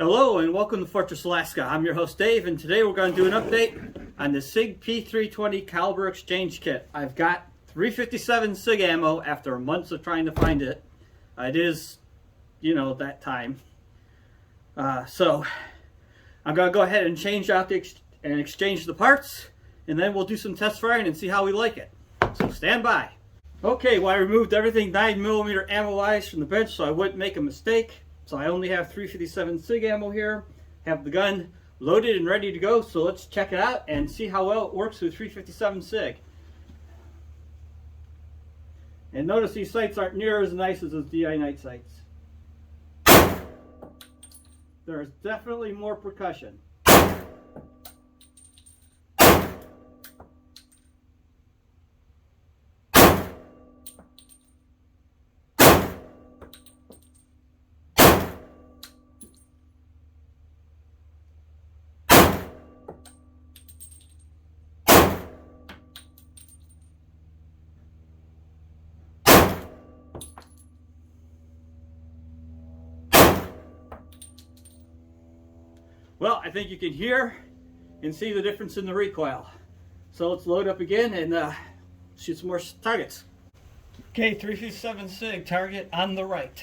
Hello and welcome to Fortress Alaska. I'm your host Dave, and today we're going to do an update on the SIG P320 caliber exchange kit. I've got 357 SIG ammo after months of trying to find it. It is, that time. So I'm going to go ahead and change out and exchange the parts, and then we'll do some test firing and see how we like it. So stand by. Okay, well, I removed everything 9mm ammo-wise from the bench so I wouldn't make a mistake. So I only have 357 SIG ammo here, have the gun loaded and ready to go, so let's check it out and see how well it works with 357 SIG. And notice these sights aren't near as nice as those DI night sights. There's definitely more percussion. Well, I think you can hear and see the difference in the recoil. So let's load up again and shoot some more targets. Okay, 357 SIG, target on the right.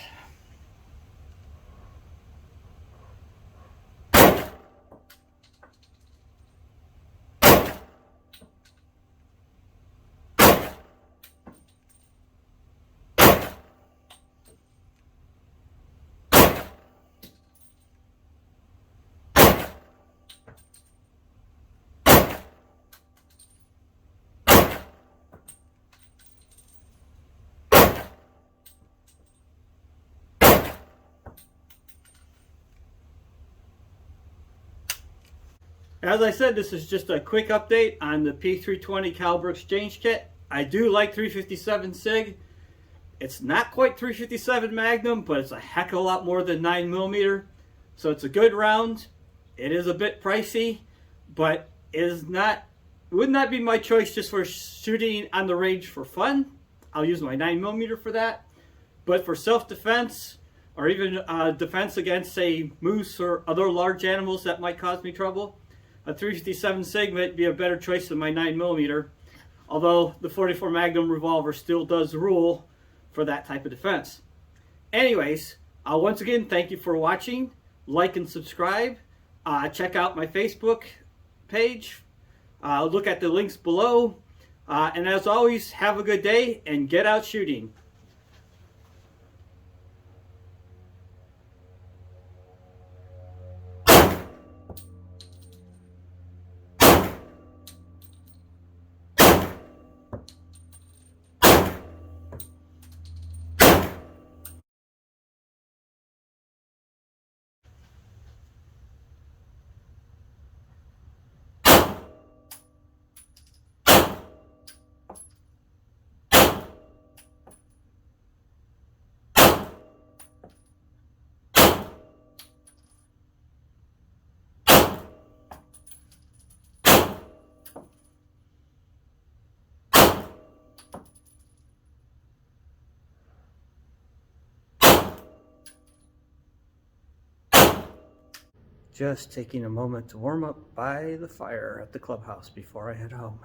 As I said, this is just a quick update on the P320 caliber exchange kit. I do like 357 SIG. It's not quite 357 Magnum, but it's a heck of a lot more than 9mm. So it's a good round. It is a bit pricey, but it would not be my choice just for shooting on the range for fun. I'll use my 9mm for that. But for self-defense, or even defense against, say, moose or other large animals that might cause me trouble, a 357 SIG might be a better choice than my 9mm, although the 44 Magnum revolver still does rule for that type of defense. Anyways, once again, thank you for watching. Like and subscribe. Check out my Facebook page. Look at the links below. And as always, have a good day and get out shooting. Just taking a moment to warm up by the fire at the clubhouse before I head home.